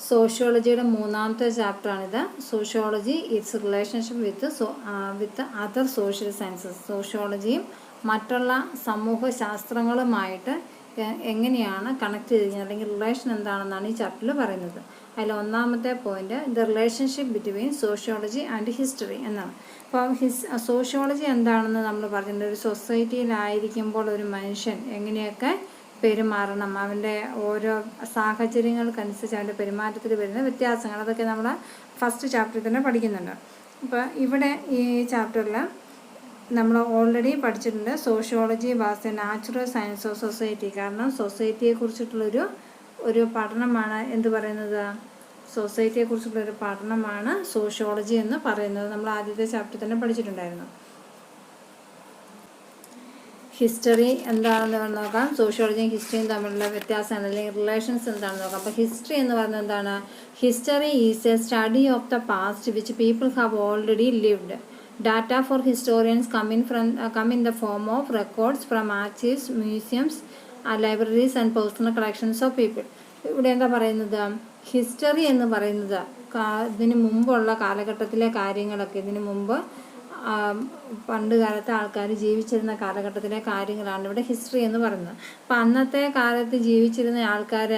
സോഷ്യോളജിയുടെ മൂന്നാമത്തെ ചാപ്റ്ററാണിത്. Sociology its relationship with other social sciences. സോഷ്യോളജിയും മറ്റുള്ള സമൂഹ ശാസ്ത്രങ്ങളുമായിട്ട് എങ്ങനെയാണ് കണക്ട് ചെയ്തിരിക്കുന്നത്, അല്ലെങ്കിൽ റിലേഷൻ എന്താണെന്നാണ് ഈ ചാപ്റ്ററിൽ പറയുന്നത്. അതിൽ ഒന്നാമത്തെ point the relationship between sociology and history എന്നാണ്. അപ്പോൾ സോഷ്യോളജി എന്താണെന്ന് നമ്മൾ പറഞ്ഞിട്ടുണ്ട്. ഒരു സൊസൈറ്റിയിലായിരിക്കുമ്പോൾ ഒരു മനുഷ്യൻ എങ്ങനെയൊക്കെ പെരുമാറണം, അവൻ്റെ ഓരോ സാഹചര്യങ്ങൾക്കനുസരിച്ച് അവൻ്റെ പെരുമാറ്റത്തിൽ വരുന്ന വ്യത്യാസങ്ങൾ, അതൊക്കെ നമ്മൾ ഫസ്റ്റ് ചാപ്റ്ററിൽ തന്നെ പഠിക്കുന്നുണ്ട്. അപ്പോൾ ഇവിടെ ഈ ചാപ്റ്ററിൽ നമ്മൾ ഓൾറെഡി പഠിച്ചിട്ടുണ്ട് sociology was A natural science of society. കാരണം സൊസൈറ്റിയെക്കുറിച്ചിട്ടുള്ളൊരു പഠനമാണ് എന്ത് പറയുന്നത്, സൊസൈറ്റിയെക്കുറിച്ചുള്ളൊരു പഠനമാണ് സോഷ്യോളജി എന്ന് പറയുന്നത്. നമ്മൾ ആദ്യത്തെ ചാപ്റ്ററിൽ തന്നെ പഠിച്ചിട്ടുണ്ടായിരുന്നു. ഹിസ്റ്ററി എന്താണെന്ന് നോക്കാം. സോഷ്യോളജിയും ഹിസ്റ്ററിയും തമ്മിലുള്ള വ്യത്യാസമാണ്, അല്ലെങ്കിൽ റിലേഷൻസ് എന്താണെന്ന് നോക്കാം. അപ്പോൾ ഹിസ്റ്ററി എന്ന് പറയുന്നത് എന്താണ്? History is a study of the past which people have already lived. Data for historians come in the form of records from archives, museums, libraries and personal collections of people. ഇവിടെ എന്താ പറയുന്നത്? History എന്ന് പറയുന്നത് ഇതിന് മുമ്പുള്ള കാലഘട്ടത്തിലെ കാര്യങ്ങളൊക്കെ, ഇതിന് മുമ്പ് പണ്ട് കാലത്തെ ആൾക്കാർ ജീവിച്ചിരുന്ന കാലഘട്ടത്തിലെ കാര്യങ്ങളാണ് ഇവിടെ ഹിസ്റ്ററി എന്ന് പറയുന്നത്. അപ്പം അന്നത്തെ കാലത്ത് ജീവിച്ചിരുന്ന ആൾക്കാർ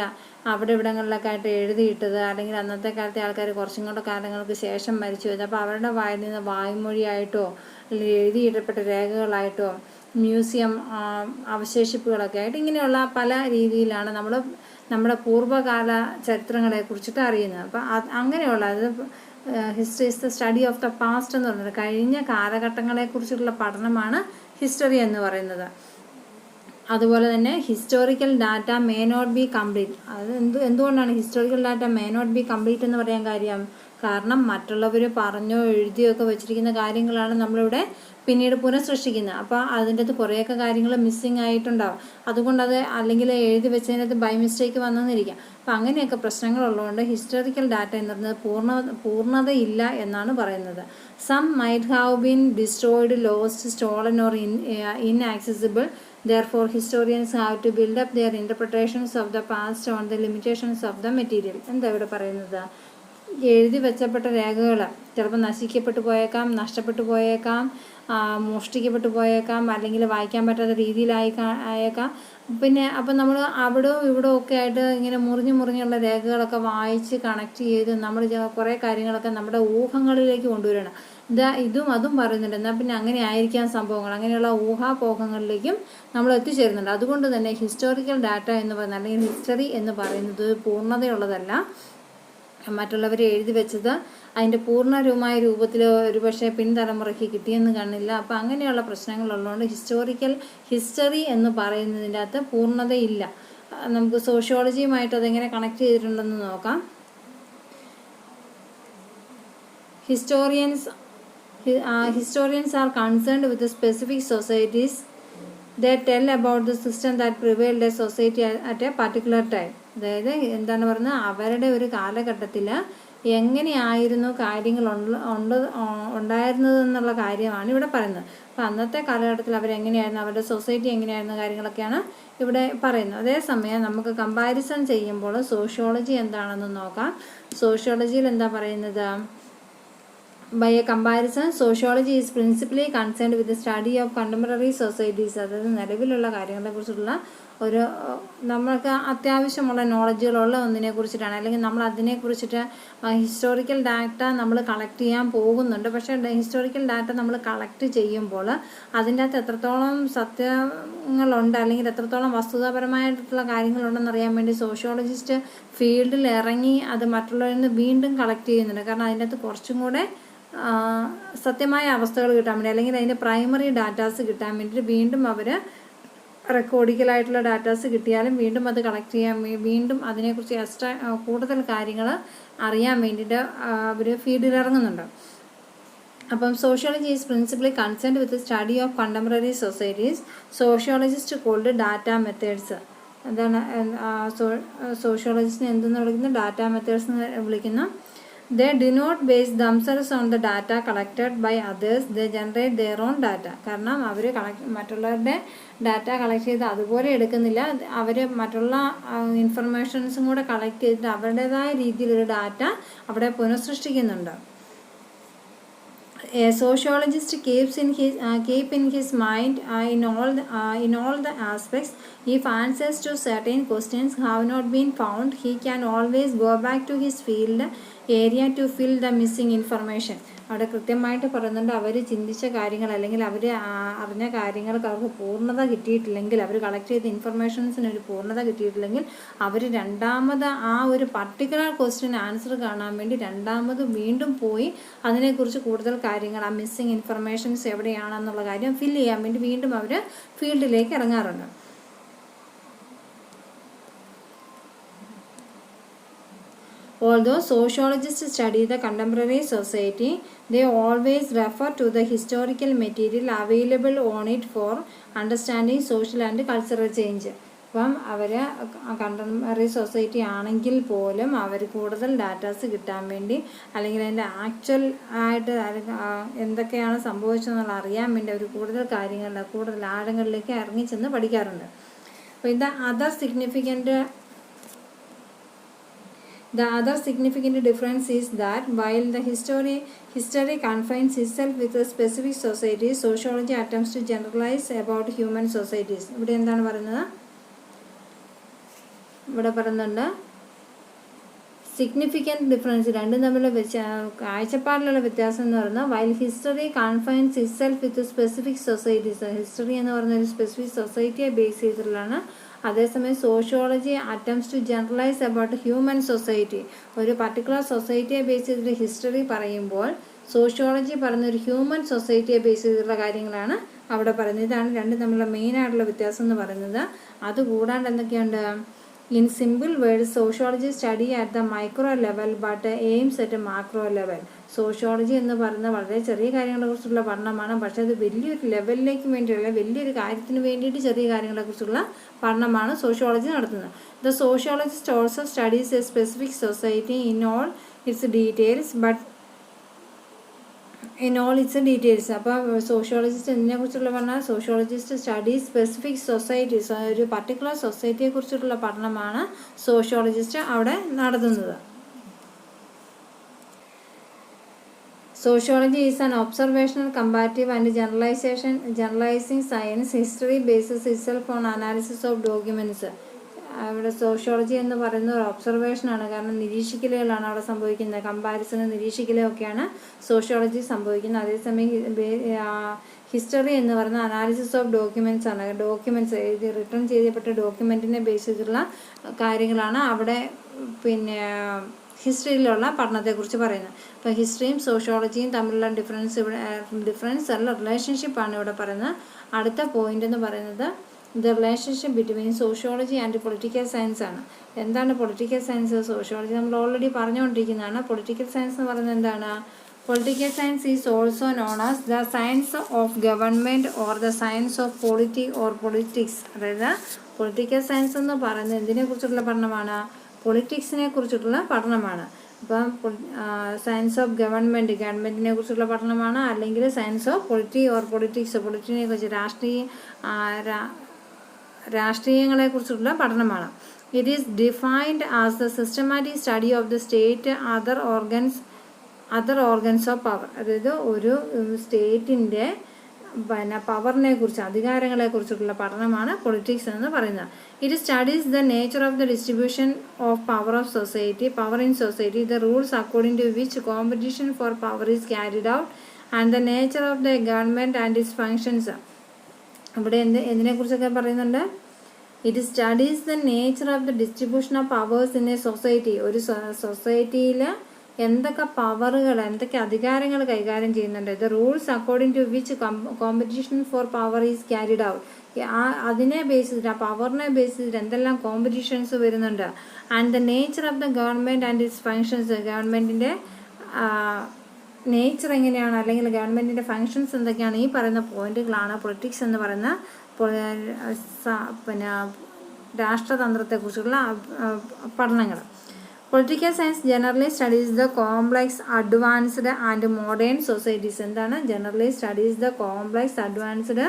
അവിടെ ഇവിടങ്ങളിലൊക്കെ ആയിട്ട് എഴുതിയിട്ടത്, അല്ലെങ്കിൽ അന്നത്തെ കാലത്തെ ആൾക്കാർ കുറച്ചും കൂടെ കാലങ്ങൾക്ക് ശേഷം മരിച്ചു പോയത്, അപ്പോൾ അവരുടെ വായിൽ നിന്ന് വായ്മൊഴിയായിട്ടോ അല്ലെങ്കിൽ എഴുതിയിടപ്പെട്ട രേഖകളായിട്ടോ മ്യൂസിയം അവശേഷിപ്പുകളൊക്കെ ആയിട്ട് ഇങ്ങനെയുള്ള പല രീതിയിലാണ് നമ്മൾ നമ്മുടെ പൂർവ്വകാല ചരിത്രങ്ങളെ കുറിച്ചിട്ട് അറിയുന്നത്. അപ്പം അങ്ങനെയുള്ള history is the study of the past എന്ന് പറയുന്നത് കഴിഞ്ഞ കാലഘട്ടങ്ങളെക്കുറിച്ചുള്ള പഠനമാണ് ഹിസ്റ്ററി എന്ന് പറയുന്നത്. അതുപോലെ തന്നെ historical data may not be complete. അത് എന്തുകൊണ്ടാണ് historical data may not be complete എന്ന് പറയാൻ കാര്യം? കാരണം മറ്റുള്ളവർ പറഞ്ഞോ എഴുതിയോ ഒക്കെ വെച്ചിരിക്കുന്ന കാര്യങ്ങളാണ് നമ്മളിവിടെ പിന്നീട് പുനഃസൃഷ്ടിക്കുന്നത്. അപ്പോൾ അതിൻ്റെ അകത്ത് കുറേയൊക്കെ കാര്യങ്ങൾ മിസ്സിങ് ആയിട്ടുണ്ടാവും. അതുകൊണ്ടത് അല്ലെങ്കിൽ എഴുതി വെച്ചതിനകത്ത് ബൈ മിസ്റ്റേക്ക് വന്നെന്നിരിക്കാം. അപ്പോൾ അങ്ങനെയൊക്കെ പ്രശ്നങ്ങളുള്ളതുകൊണ്ട് ഹിസ്റ്റോറിക്കൽ ഡാറ്റ എന്ന് പറയുന്നത് പൂർണ്ണതയില്ല എന്നാണ് പറയുന്നത്. Some might have been destroyed, lost, stolen or inaccessible. Therefore, historians have to build up their interpretations of the past on the limitations of the material. എന്താ ഇവിടെ പറയുന്നത്? എഴുതി വെച്ചപ്പെട്ട രേഖകൾ ചിലപ്പോൾ നശിക്കപ്പെട്ടു പോയേക്കാം, നഷ്ടപ്പെട്ടു പോയേക്കാം, മോഷ്ടിക്കപ്പെട്ടു പോയേക്കാം, അല്ലെങ്കിൽ വായിക്കാൻ പറ്റാത്ത രീതിയിലായേക്കാം. പിന്നെ അപ്പം നമ്മൾ അവിടെയും ഇവിടെ ഒക്കെ ആയിട്ട് ഇങ്ങനെ മുറിഞ്ഞുള്ള രേഖകളൊക്കെ വായിച്ച് കണക്ട് ചെയ്ത് നമ്മൾ കുറേ കാര്യങ്ങളൊക്കെ നമ്മുടെ ഊഹങ്ങളിലേക്ക് കൊണ്ടുവരണം. ഇതും അതും പറയുന്നുണ്ട്. എന്നാൽ പിന്നെ അങ്ങനെ ആയിരിക്കാൻ സംഭവങ്ങൾ, അങ്ങനെയുള്ള ഊഹാപോഹങ്ങളിലേക്കും നമ്മൾ എത്തിച്ചേരുന്നുണ്ട്. അതുകൊണ്ട് തന്നെ ഹിസ്റ്റോറിക്കൽ ഡാറ്റ എന്ന് പറയുന്നത്, അല്ലെങ്കിൽ ഹിസ്റ്ററി എന്ന് പറയുന്നത് പൂർണ്ണതയുള്ളതല്ല. മറ്റുള്ളവർ എഴുതി വെച്ചത് അതിൻ്റെ പൂർണ്ണമായ രൂപത്തിൽ ഒരുപക്ഷെ പിൻതലമുറയ്ക്ക് കിട്ടിയെന്ന് കാണില്ല. അപ്പോൾ അങ്ങനെയുള്ള പ്രശ്നങ്ങളുള്ളതുകൊണ്ട് ഹിസ്റ്ററി എന്ന് പറയുന്നതിൻ്റെ അകത്ത് പൂർണ്ണതയില്ല. നമുക്ക് സോഷ്യോളജിയുമായിട്ട് അതെങ്ങനെ കണക്ട് ചെയ്തിട്ടുണ്ടെന്ന് നോക്കാം. Historians are concerned with the specific societies. They tell about the system that prevailed a society at a particular time. അതായത് എന്താണ് പറയുന്നത്, അവരുടെ ഒരു കാലഘട്ടത്തിൽ എങ്ങനെയായിരുന്നു കാര്യങ്ങൾ ഉണ്ടായിരുന്നത് എന്നുള്ള കാര്യമാണ് ഇവിടെ പറയുന്നത്. അപ്പോൾ അന്നത്തെ കാലഘട്ടത്തിൽ അവരെങ്ങനെയായിരുന്നു, അവരുടെ സൊസൈറ്റി എങ്ങനെയായിരുന്നു, കാര്യങ്ങളൊക്കെയാണ് ഇവിടെ പറയുന്നത്. അതേസമയം നമുക്ക് കമ്പാരിസൺ ചെയ്യുമ്പോൾ സോഷ്യോളജി എന്താണെന്ന് നോക്കാം. സോഷ്യോളജിയിൽ എന്താ പറയുന്നത്? By a comparison, sociology is principally concerned with the study of contemporary societies. അതായത് നിലവിലുള്ള കാര്യങ്ങളെക്കുറിച്ചുള്ള ഒരു നമ്മൾക്ക് അത്യാവശ്യമുള്ള നോളജുകളുള്ള ഒന്നിനെ കുറിച്ചിട്ടാണ്, അല്ലെങ്കിൽ നമ്മൾ അതിനെക്കുറിച്ചിട്ട് ഹിസ്റ്റോറിക്കൽ ഡാറ്റ നമ്മൾ കളക്ട് ചെയ്യാൻ പോകുന്നുണ്ട്. പക്ഷേ ഹിസ്റ്റോറിക്കൽ ഡാറ്റ നമ്മൾ കളക്ട് ചെയ്യുമ്പോൾ അതിൻ്റെ അകത്ത് എത്രത്തോളം സത്യങ്ങളുണ്ട്, അല്ലെങ്കിൽ എത്രത്തോളം വസ്തുതാപരമായിട്ടുള്ള കാര്യങ്ങളുണ്ടെന്ന് അറിയാൻ വേണ്ടി സോഷ്യോളജിസ്റ്റ് ഫീൽഡിൽ ഇറങ്ങി അത് മറ്റുള്ളവരിൽ നിന്ന് വീണ്ടും കളക്ട് ചെയ്യുന്നുണ്ട്. കാരണം അതിൻ്റെ അകത്ത് കുറച്ചും കൂടെ സത്യമായ അവസ്ഥകൾ കിട്ടാൻ വേണ്ടി, അല്ലെങ്കിൽ അതിൻ്റെ പ്രൈമറി ഡാറ്റാസ് കിട്ടാൻ വേണ്ടിയിട്ട് വീണ്ടും അവർ റെക്കോർഡിക്കലായിട്ടുള്ള ഡാറ്റാസ് കിട്ടിയാലും വീണ്ടും അത് കളക്ട് ചെയ്യാൻ വീണ്ടും അതിനെക്കുറിച്ച് എക്സ്ട്രാ കൂടുതൽ കാര്യങ്ങൾ അറിയാൻ വേണ്ടിയിട്ട് അവർ ഫീൽഡിൽ ഇറങ്ങുന്നുണ്ട്. അപ്പം sociology is principally concerned with study of contemporary societies. Sociologist called data methods. എന്താണ് സോഷ്യോളജിസ്റ്റിനെ എന്തെന്ന് വിളിക്കുന്നത്? ഡാറ്റ മെത്തേഡ്സ് എന്ന് വിളിക്കുന്നു. They do not base themselves on the data collected by others. They generate their own data. കാരണം അവർ മറ്റുള്ളവരുടെ data collect ചെയ്ത് അതുപോലെ എടുക്കുന്നില്ല, അവർ മറ്റുള്ള ഇൻഫർമേഷൻസും കൂടെ കളക്ട് ചെയ്തിട്ട് അവരുടേതായ രീതിയിലൊരു ഡാറ്റ അവിടെ പുനഃസൃഷ്ടിക്കുന്നുണ്ട്. A sociologist keep in his mind in all the aspects. If answers to certain questions have not been found, he can always go back to his field area to fill the missing information. അവിടെ കൃത്യമായിട്ട് പറയുന്നുണ്ട്, അവർ ചിന്തിച്ച കാര്യങ്ങൾ അല്ലെങ്കിൽ അവർ അറിഞ്ഞ കാര്യങ്ങൾക്ക് അവർക്ക് പൂർണ്ണത കിട്ടിയിട്ടില്ലെങ്കിൽ, അവർ കളക്ട് ചെയ്ത ഇൻഫർമേഷൻസിന് ഒരു പൂർണ്ണത കിട്ടിയിട്ടില്ലെങ്കിൽ, അവർ രണ്ടാമത് ആ ഒരു പർട്ടിക്കുലർ ക്വസ്റ്റ്യൻ ആൻസർ കാണാൻ വേണ്ടി രണ്ടാമത് വീണ്ടും പോയി അതിനെക്കുറിച്ച് കൂടുതൽ കാര്യങ്ങൾ, ആ മിസ്സിങ് ഇൻഫർമേഷൻസ് എവിടെയാണെന്നുള്ള കാര്യം ഫില്ല് ചെയ്യാൻ വേണ്ടി വീണ്ടും അവർ ഫീൽഡിലേക്ക് ഇറങ്ങാറുണ്ട്. Although sociologists study the contemporary society, they always refer to the historical material available on it for understanding social and cultural change. അപ്പം അവർ കണ്ടംപററി സൊസൈറ്റി ആണെങ്കിൽ പോലും അവർ കൂടുതൽ ഡാറ്റാസ് കിട്ടാൻ വേണ്ടി അല്ലെങ്കിൽ അതിൻ്റെ ആക്ച്വൽ ആയിട്ട് എന്തൊക്കെയാണ് സംഭവിച്ചതെന്നുള്ള അറിയാൻ വേണ്ടി അവർ കൂടുതൽ കാര്യങ്ങളിൽ കൂടുതൽ ആഴങ്ങളിലേക്ക് ഇറങ്ങിച്ചെന്ന് പഠിക്കാറുണ്ട്. അപ്പോൾ The other significant difference is that while the history confines itself with a specific society, sociology attempts to generalize about human societies. ഇവിടെ എന്താണ് പറയുന്നത്? ഇവിടെ പറയുന്നുണ്ട് സിഗ്നിഫിക്കൻറ്റ് ഡിഫറൻസ്, രണ്ടും തമ്മിലുള്ള കാഴ്ചപ്പാടിലുള്ള വ്യത്യാസം എന്ന് പറയുന്നത് while history confines itself with specific societies, history എന്ന് പറയുന്ന ഒരു സ്പെസിഫിക് സൊസൈറ്റിയെ ബേസ് ചെയ്തിട്ടുള്ളതാണ്. അതേസമയം sociology attempts to generalise about human society, ഒരു പർട്ടിക്കുലർ സൊസൈറ്റിയെ ബേസ് ചെയ്തിട്ട് ഹിസ്റ്ററി പറയുമ്പോൾ സോഷ്യോളജി പറയുന്ന ഒരു ഹ്യൂമൻ സൊസൈറ്റിയെ ബേസ് ചെയ്തിട്ടുള്ള കാര്യങ്ങളാണ് അവിടെ പറയുന്നത്. ഇതാണ് രണ്ടും തമ്മിലുള്ള മെയിനായിട്ടുള്ള വ്യത്യാസം എന്ന് പറയുന്നത്. അതുകൂടാണ്ട് എന്തൊക്കെയുണ്ട്? In simple words, sociology study at the micro level but aims at a macro level. Sociology എന്ന് പറയുന്ന വളരെ ചെറിയ കാര്യങ്ങളെക്കുറിച്ചുള്ള പഠനമാണ്, പക്ഷേ അത് വലിയൊരു ലെവലിലേക്ക് വേണ്ടിയുള്ള വലിയൊരു കാര്യത്തിന് വേണ്ടിയിട്ട് ചെറിയ കാര്യങ്ങളെക്കുറിച്ചുള്ള പഠനമാണ് സോഷ്യോളജി നടത്തുന്നത്. The sociologist also studies A specific society in all it's details. അപ്പോൾ സോഷ്യോളജിസ്റ്റ് ഇതിനെക്കുറിച്ചുള്ള പറഞ്ഞാൽ സോഷ്യോളജിസ്റ്റ് സ്റ്റഡീസ് സ്പെസിഫിക് സൊസൈറ്റീസ്, ഒരു പർട്ടിക്കുലർ സൊസൈറ്റിയെക്കുറിച്ചിട്ടുള്ള പഠനമാണ് സോഷ്യോളജിസ്റ്റ് അവിടെ നടത്തുന്നത്. Sociology is an observational, comparative and generalizing science. History bases itself on analysis of documents. അവിടെ sociology എന്ന് പറയുന്ന ഒരു ഒബ്സർവേഷനാണ്, കാരണം നിരീക്ഷിക്കലുകളാണ് അവിടെ സംഭവിക്കുന്നത്. കമ്പാരിസൺ നിരീക്ഷിക്കലൊക്കെയാണ് സോഷ്യോളജി സംഭവിക്കുന്നത്. അതേസമയം ഹിസ്റ്ററി എന്ന് പറയുന്ന അനാലിസിസ് ഓഫ് ഡോക്യുമെൻറ്റ്സ് ആണ്. ഡോക്യുമെൻറ്റ്സ് റിട്ടേൺ ചെയ്യപ്പെട്ട ഡോക്യുമെൻറ്റിനെ ബേസ് ചെയ്തിട്ടുള്ള കാര്യങ്ങളാണ് അവിടെ ഹിസ്റ്ററിയിലുള്ള പഠനത്തെക്കുറിച്ച് പറയുന്നത്. അപ്പോൾ ഹിസ്റ്ററിയും സോഷ്യോളജിയും തമ്മിലുള്ള ഡിഫറൻസ് അല്ല, റിലേഷൻഷിപ്പാണ് ഇവിടെ പറയുന്നത്. അടുത്ത പോയിന്റ് എന്ന് പറയുന്നത് the relationship between sociology and political science ആണ്. എന്താണ് പൊളിറ്റിക്കൽ സയൻസ്? സോഷ്യോളജി നമ്മൾ ഓൾറെഡി പറഞ്ഞുകൊണ്ടിരിക്കുന്നതാണ്. പൊളിറ്റിക്കൽ സയൻസ് എന്ന് പറയുന്നത് എന്താണ്? Political science is also known as the science of government or the science of polity or politics. അതായത് പൊളിറ്റിക്കൽ സയൻസ് എന്ന് പറയുന്നത് എന്തിനെക്കുറിച്ചുള്ള പഠനമാണ്? പൊളിറ്റിക്സിനെ കുറിച്ചിട്ടുള്ള പഠനമാണ്. അപ്പം സയൻസ് ഓഫ് ഗവൺമെൻറ്റിനെ കുറിച്ചുള്ള പഠനമാണ്, അല്ലെങ്കിൽ science of polity or politics, പൊളിറ്റിനെ കുറിച്ച് രാഷ്ട്രീയങ്ങളെക്കുറിച്ചുള്ള പഠനമാണ്. It is defined as the systematic study of the state other organs of power. അതായത് ഒരു സ്റ്റേറ്റിൻ്റെ പവറിനെ കുറിച്ച്, അധികാരങ്ങളെക്കുറിച്ചിട്ടുള്ള പഠനമാണ് പൊളിറ്റിക്സ് എന്ന് പറയുന്നത്. It studies the nature of the distribution of power in society, the rules according to which competition for power is carried out and the nature of the government and its functions. ഇവിടെ എന്തിനെക്കുറിച്ചൊക്കെ പറയുന്നുണ്ട്? It studies the nature of the distribution of powers in a society. ഒരു സൊസൈറ്റിയിൽ എന്തൊക്കെ പവറുകൾ, എന്തൊക്കെ അധികാരങ്ങൾ കൈകാര്യം ചെയ്യുന്നുണ്ട്. The rules according to which competition for power is carried out. അതിനെ ബേസ് ചെയ്തിട്ട്, ആ പവറിനെ ബേസ് ചെയ്തിട്ട് എന്തെല്ലാം കോമ്പറ്റീഷൻസ് വരുന്നുണ്ട്. And the nature of the government and its functions, ഗവൺമെൻറ്റിൻ്റെ നേച്ചർ എങ്ങനെയാണ്, അല്ലെങ്കിൽ ഗവൺമെൻറ്റിൻ്റെ ഫങ്ഷൻസ് എന്തൊക്കെയാണ്. ഈ പറയുന്ന പോയിന്റുകളാണ് പൊളിറ്റിക്സ് എന്ന് പറയുന്ന രാഷ്ട്രതന്ത്രത്തെക്കുറിച്ചുള്ള പഠനങ്ങൾ. Political science generally studies the complex advanced and modern societies. എന്താണ് generally studies the complex advanced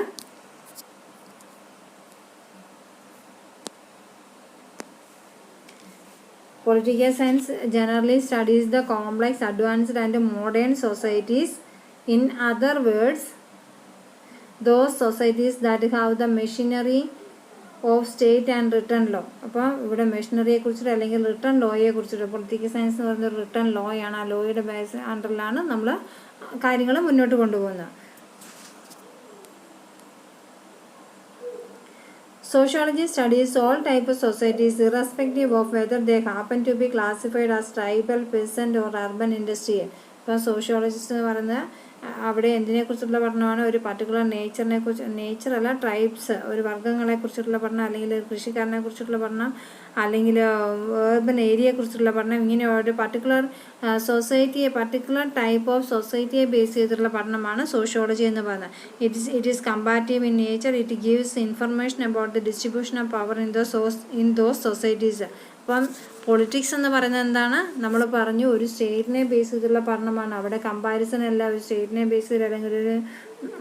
Political science generally studies the complex, advanced and modern societies. In other words, those societies that have the machinery of state and written law. അപ്പോൾ ഇവിടെ മെഷീനറിയെ കുറിച്ചിട്ട് അല്ലെങ്കിൽ return ലോയെ കുറിച്ചിട്ട് political science എന്ന് പറയുന്നത് return law ആണ്. ആ ലോയുടെ base അണ്ടറിലാണ് നമ്മൾ കാര്യങ്ങൾ മുന്നോട്ട് കൊണ്ടുപോകുന്നത്. Sociology studies all types of societies irrespective of whether they happen to be classified as tribal, peasant or urban industry. ഇപ്പോൾ സോഷ്യോളജിസ്റ്റ് എന്ന് പറയുന്നത് അവിടെ എന്തിനെക്കുറിച്ചുള്ള പഠനമാണ്? ഒരു പർട്ടിക്കുലർ നേച്ചറല്ല ട്രൈബ്സ്, ഒരു വർഗ്ഗങ്ങളെ കുറിച്ചിട്ടുള്ള പഠനം, അല്ലെങ്കിൽ കൃഷിക്കാരനെ കുറിച്ചിട്ടുള്ള പഠനം, അല്ലെങ്കിൽ ഏർബൻ ഏരിയയെ കുറിച്ചുള്ള പഠനം. ഇങ്ങനെ ഒരു പർട്ടിക്കുലർ സൊസൈറ്റിയെ, പർട്ടിക്കുലർ ടൈപ്പ് ഓഫ് സൊസൈറ്റിയെ ബേസ് ചെയ്തിട്ടുള്ള പഠനമാണ് സോഷ്യോളജി എന്ന് പറയുന്നത്. It is comparative in nature. It gives information about the distribution of power in those societies. അപ്പം പൊളിറ്റിക്സ് എന്ന് പറയുന്നത് എന്താണ്? നമ്മൾ പറഞ്ഞു ഒരു സ്റ്റേറ്റിനെ ബേസ് ചെയ്തിട്ടുള്ള പഠനമാണ്. അവിടെ കമ്പാരിസൺ അല്ല, ഒരു സ്റ്റേറ്റിനെ ബേസ് ചെയ്ത് അല്ലെങ്കിൽ ഒരു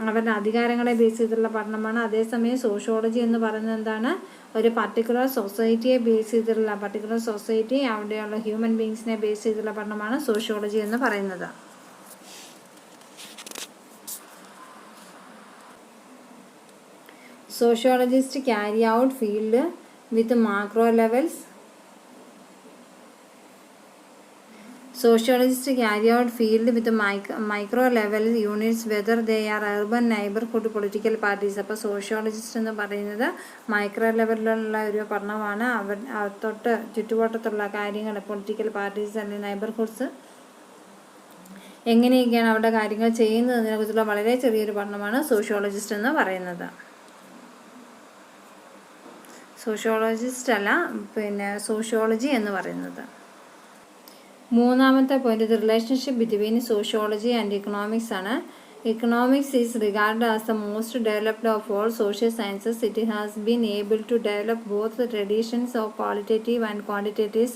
അവരുടെ അധികാരങ്ങളെ ബേസ് ചെയ്തിട്ടുള്ള പഠനമാണ്. അതേസമയം സോഷ്യോളജി എന്ന് പറയുന്നത് എന്താണ്? ഒരു പർട്ടിക്കുലർ സൊസൈറ്റിയെ ബേസ് ചെയ്തിട്ടുള്ള, പർട്ടിക്കുലർ സൊസൈറ്റി അവിടെയുള്ള ഹ്യൂമൻ ബീങ്സിനെ ബേസ് ചെയ്തിട്ടുള്ള പഠനമാണ് സോഷ്യോളജി എന്ന് പറയുന്നത്. Sociologist carry out field with macro levels. Sociologists carry out field with micro level units whether they are urban, neighborhood, political parties. അപ്പോൾ സോഷ്യോളജിസ്റ്റ് എന്ന് പറയുന്നത് മൈക്രോ ലെവലിലുള്ള ഒരു പഠനമാണ്. തൊട്ട് ചുറ്റുവട്ടത്തുള്ള കാര്യങ്ങൾ, പൊളിറ്റിക്കൽ പാർട്ടീസ് അല്ലെങ്കിൽ നെയ്ബർഹുഡ്സ് എങ്ങനെയൊക്കെയാണ് അവിടെ കാര്യങ്ങൾ ചെയ്യുന്നതിനെക്കുറിച്ചുള്ള വളരെ ചെറിയൊരു പഠനമാണ് സോഷ്യോളജിസ്റ്റ് എന്ന് പറയുന്നത്. സോഷ്യോളജിസ്റ്റ് അല്ല, പിന്നെ സോഷ്യോളജി എന്ന് പറയുന്നത്. മൂന്നാമത്തെ point the relationship between sociology and economics ആണ്. Economics is regarded as the most developed of all social sciences. It has been able to develop both the traditions of qualitative and quantitative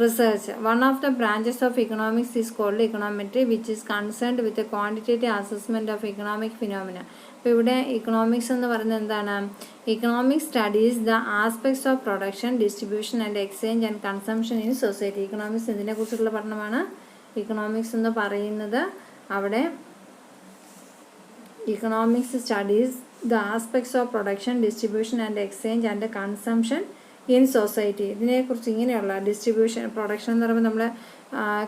research. One of the branches of economics is called econometry, which is concerned with the quantitative assessment of economic phenomena. ഇപ്പോൾ ഇവിടെ economics എന്ന് പറയുന്നത് എന്താണ്? Economics studies the aspects of production, distribution and exchange and consumption in society. Economics ഇതിനെക്കുറിച്ചുള്ള പഠനമാണ്. Economics എന്ന് പറയുന്നത് അവിടെ economics studies the aspects of production, distribution and exchange and consumption in society. ഇതിനെക്കുറിച്ച് ഇങ്ങനെയുള്ള ഡിസ്ട്രിബ്യൂഷൻ, പ്രൊഡക്ഷൻ എന്ന് പറയുമ്പോൾ നമ്മൾ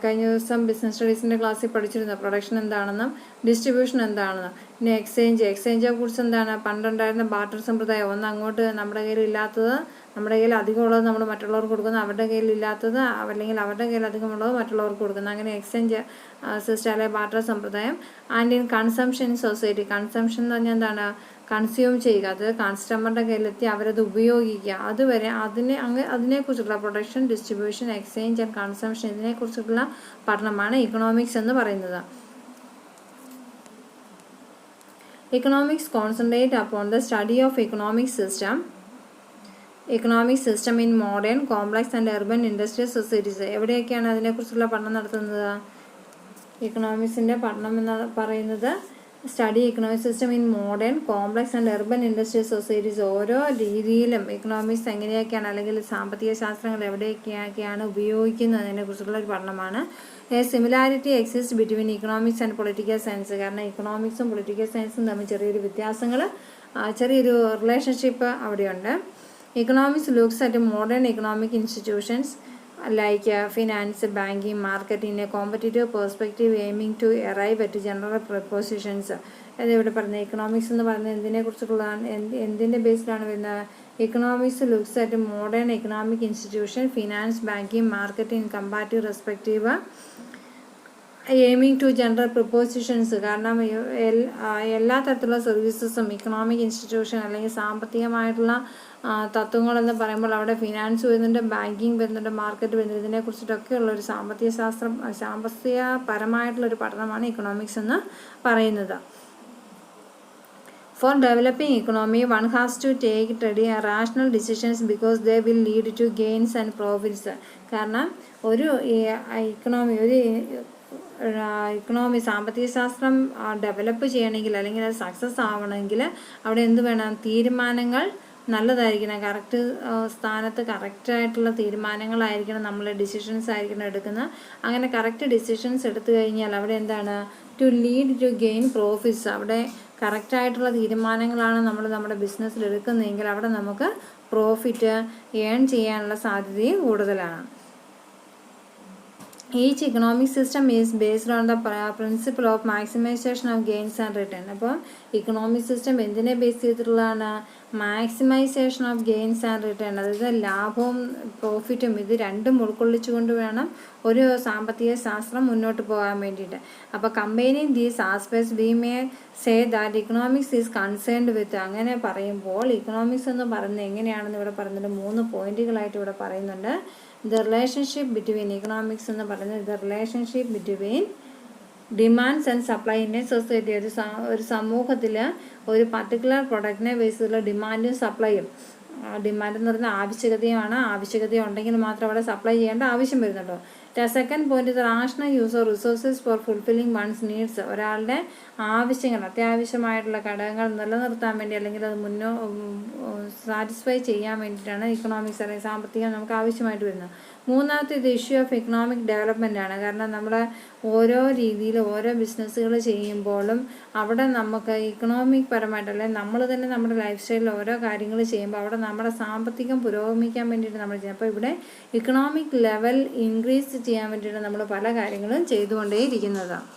കഴിഞ്ഞ ദിവസം ബിസിനസ് സ്റ്റഡീസിൻ്റെ ക്ലാസ്സിൽ പഠിച്ചിരുന്നു പ്രൊഡക്ഷൻ എന്താണെന്നും ഡിസ്ട്രിബ്യൂഷൻ എന്താണെന്നും. പിന്നെ എക്സ്ചേഞ്ചെ കുറിച്ച് എന്താണ്? പണ്ടുണ്ടായിരുന്ന ബാർട്ടർ സമ്പ്രദായം. ഒന്ന് അങ്ങോട്ട് നമ്മുടെ കയ്യിൽ ഇല്ലാത്തത്, നമ്മുടെ കയ്യിൽ അധികമുള്ളത് നമ്മൾ മറ്റുള്ളവർക്ക് കൊടുക്കുന്നു, അവരുടെ കയ്യിൽ ഇല്ലാത്തത് അല്ലെങ്കിൽ അവരുടെ കയ്യിൽ അധികമുള്ളത് മറ്റുള്ളവർക്ക് കൊടുക്കുന്നു. അങ്ങനെ എക്സ്ചേഞ്ച് സിസ്റ്റം അല്ലെങ്കിൽ ബാർട്ടർ സമ്പ്രദായം. And in consumption in society. Consumption എന്ന് പറഞ്ഞാൽ എന്താണ്? കൺസ്യൂം ചെയ്യുക, അത് കസ്റ്റമറുടെ കയ്യിലെത്തി അവരത് ഉപയോഗിക്കുക, അതുവരെ അതിനെക്കുറിച്ചുള്ള production, distribution, exchange and consumption ഇതിനെക്കുറിച്ചുള്ള പഠനമാണ് ഇക്കണോമിക്സ് എന്ന് പറയുന്നത്. Economics concentrate upon the study of economic system in modern, complex and urban industrial societies. എവിടെയൊക്കെയാണ് അതിനെക്കുറിച്ചുള്ള പഠനം നടത്തുന്നത്? ഇക്കണോമിക്സിൻ്റെ പഠനം എന്ന് പറയുന്നത് study economic system in modern, complex and urban industrial societies. ഓരോ രീതിയിലും ഇക്കണോമിക്സ് എങ്ങനെയൊക്കെയാണ് അല്ലെങ്കിൽ സാമ്പത്തിക ശാസ്ത്രങ്ങൾ എവിടെയൊക്കെയാണ് ഉപയോഗിക്കുന്നതിനെ കുറിച്ചുള്ള ഒരു പഠനമാണ്. Similarity exist between economics and political science. കാരണം ഇക്കണോമിക്സും പൊളിറ്റിക്കൽ സയൻസും തമ്മിൽ ചെറിയൊരു വ്യത്യാസങ്ങൾ, ചെറിയൊരു റിലേഷൻഷിപ്പ് അവിടെയുണ്ട്. Economics looks at modern economic institutions like finance, banking, market in a competitive perspective aiming to arrive at general propositions. ഇവിടെ പറഞ്ഞ ഇക്കണോമിക്സ് എന്ന് പറയുന്നത് എന്തിനെക്കുറിച്ചുള്ളതാണ്? എന്തിൻ്റെ ബേസിലാണ് വരുന്നത്? Economics looks at modern economic institution, finance, banking, market in comparative respective aiming to general propositions. കാരണം എല്ലാ തരത്തിലുള്ള സർവീസസും ഇക്കണോമിക് ഇൻസ്റ്റിറ്റ്യൂഷൻ അല്ലെങ്കിൽ സാമ്പത്തികമായിട്ടുള്ള തത്വങ്ങളെന്ന് പറയുമ്പോൾ അവിടെ ഫിനാൻസ് വരുന്നുണ്ട്, ബാങ്കിങ് വരുന്നുണ്ട്, മാർക്കറ്റ് വരുന്നുണ്ട്. ഇതിനെക്കുറിച്ചിട്ടൊക്കെയുള്ള ഒരു സാമ്പത്തികപരമായിട്ടുള്ളൊരു പഠനമാണ് ഇക്കണോമിക്സ് എന്ന് പറയുന്നത്. For developing economy, one has to take rational decisions because they will lead to gains and profits. കാരണം ഒരു ഇക്കണോമി സാമ്പത്തിക ശാസ്ത്രം ഡെവലപ്പ് ചെയ്യണമെങ്കിൽ അല്ലെങ്കിൽ അത് സക്സസ് ആവണമെങ്കിൽ അവിടെ എന്ത് വേണം? തീരുമാനങ്ങൾ നല്ലതായിരിക്കണം, കറക്റ്റ് സ്ഥാനത്ത് കറക്റ്റായിട്ടുള്ള തീരുമാനങ്ങളായിരിക്കണം, നമ്മൾ ഡിസിഷൻസ് ആയിരിക്കണം എടുക്കുന്നത്. അങ്ങനെ കറക്റ്റ് ഡിസിഷൻസ് എടുത്തു കഴിഞ്ഞാൽ അവിടെ എന്താണ്? To lead to gain profits. അവിടെ കറക്റ്റായിട്ടുള്ള തീരുമാനങ്ങളാണ് നമ്മൾ നമ്മുടെ ബിസിനസ്സിൽ എടുക്കുന്നതെങ്കിൽ അവിടെ നമുക്ക് പ്രോഫിറ്റ് ഏൺ ചെയ്യാനുള്ള സാധ്യതയും കൂടുതലാണ്. Each economic system is based on the principle of maximization of gains and return. അപ്പോൾ ഇക്കണോമിക് സിസ്റ്റം എന്തിനെ ബേസ് ചെയ്തിട്ടുള്ളതാണ്? Maximisation of gains and return. അതായത് ലാഭവും പ്രോഫിറ്റും ഇത് രണ്ടും ഉൾക്കൊള്ളിച്ചുകൊണ്ട് വേണം ഒരു സാമ്പത്തിക ശാസ്ത്രം മുന്നോട്ട് പോകാൻ വേണ്ടിയിട്ട്. അപ്പോൾ combining these aspects we may say that economics is concerned വിത്ത്. അങ്ങനെ പറയുമ്പോൾ ഇക്കണോമിക്സ് എന്ന് പറയുന്നത് എങ്ങനെയാണെന്ന് ഇവിടെ പറയുന്നുണ്ട്. 3 പോയിന്റുകളായിട്ട് ഇവിടെ പറയുന്നുണ്ട്. The relationship between economics എന്ന് പറയുന്നത് the relationship between demands and supply in a society. ഒരു സമൂഹത്തിൽ ഒരു പർട്ടിക്കുലർ പ്രൊഡക്റ്റിനെ ബേസ് ചെയ്തുള്ള ഡിമാൻഡും സപ്ലൈയും. ഡിമാൻഡ് എന്ന് പറയുന്നത് ആവശ്യകതയാണ്. ആവശ്യകത ഉണ്ടെങ്കിൽ മാത്രം അവിടെ സപ്ലൈ ചെയ്യേണ്ട ആവശ്യം വരുന്നുണ്ടോ. Second point, the rational use of resources for fulfilling one's needs. ഒരാളുടെ ആവശ്യങ്ങൾ, അത്യാവശ്യമായിട്ടുള്ള ഘടകങ്ങൾ നിലനിർത്താൻ വേണ്ടി അല്ലെങ്കിൽ അത് സാറ്റിസ്ഫൈ ചെയ്യാൻ വേണ്ടിയിട്ടാണ് ഇക്കണോമിക്സ് അല്ലെങ്കിൽ സാമ്പത്തികം നമുക്ക് ആവശ്യമായിട്ട് വരുന്നത്. മൂന്നാമത്തെ ഇത് ഇഷ്യൂ ഓഫ് ഇക്കണോമിക് ഡെവലപ്മെൻ്റ് ആണ്. കാരണം നമ്മൾ ഓരോ രീതിയിൽ ഓരോ ബിസിനസ്സുകൾ ചെയ്യുമ്പോഴും അവിടെ നമുക്ക് ഇക്കണോമിക് പരമായിട്ട് അല്ലെങ്കിൽ നമ്മൾ തന്നെ നമ്മുടെ ലൈഫ് സ്റ്റൈലിൽ ഓരോ കാര്യങ്ങൾ ചെയ്യുമ്പോൾ അവിടെ നമ്മുടെ സാമ്പത്തികം പുരോഗമിക്കാൻ വേണ്ടിയിട്ട് നമ്മൾ ചെയ്യും. അപ്പോൾ ഇവിടെ ഇക്കണോമിക് ലെവൽ ഇൻക്രീസ് ചെയ്യാൻ വേണ്ടിയിട്ട് നമ്മൾ പല കാര്യങ്ങളും ചെയ്തുകൊണ്ടേയിരിക്കുന്നതാണ്.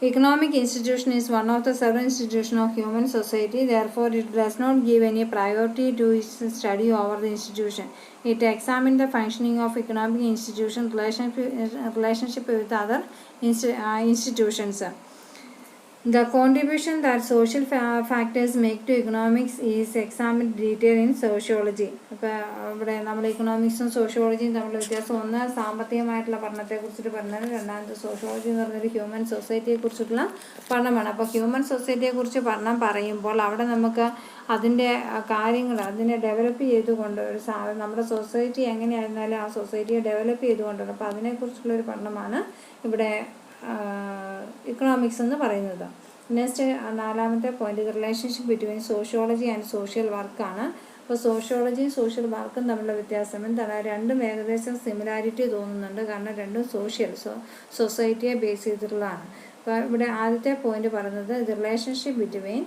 Economic institution is one of the several institutions of human society. Therefore, it does not give any priority to its study over the institution. It examines the functioning of economic institution relationship with other institutions. The contribution that social factors make to economics is examined detail in sociology. അപ്പോൾ ഇവിടെ നമ്മൾ ഇക്കണോമിക്സും സോഷ്യോളജിയും തമ്മിലുള്ള വ്യത്യാസം, ഒന്ന് സാമ്പത്തികമായിട്ടുള്ള പഠനത്തെക്കുറിച്ചിട്ട് പറഞ്ഞാൽ, രണ്ടാമത്തെ sociology എന്ന് പറഞ്ഞൊരു ഹ്യൂമൻ സൊസൈറ്റിയെക്കുറിച്ചിട്ടുള്ള പഠനമാണ്. അപ്പോൾ ഹ്യൂമൻ സൊസൈറ്റിയെക്കുറിച്ച് പഠനം പറയുമ്പോൾ അവിടെ നമുക്ക് അതിൻ്റെ കാര്യങ്ങൾ അതിനെ ഡെവലപ്പ് ചെയ്തുകൊണ്ട് ഒരു നമ്മുടെ സൊസൈറ്റി എങ്ങനെയായിരുന്നാലും ആ സൊസൈറ്റിയെ ഡെവലപ്പ് ചെയ്തുകൊണ്ടാണ്. അപ്പോൾ അതിനെക്കുറിച്ചുള്ളൊരു പഠനമാണ് ഇവിടെ ഇക്കണോമിക്സ് എന്ന് പറയുന്നത്. നെക്സ്റ്റ് നാലാമത്തെ point, relationship between sociology and social വർക്കാണ്. അപ്പോൾ സോഷ്യോളജിയും സോഷ്യൽ വർക്കും തമ്മിലുള്ള വ്യത്യാസം എന്താണ്? രണ്ടും ഏകദേശം സിമിലാരിറ്റി തോന്നുന്നുണ്ട്. കാരണം രണ്ടും സൊസൈറ്റിയെ ബേസ് ചെയ്തിട്ടുള്ളതാണ്. അപ്പോൾ ഇവിടെ ആദ്യത്തെ പോയിന്റ് പറയുന്നത് relationship between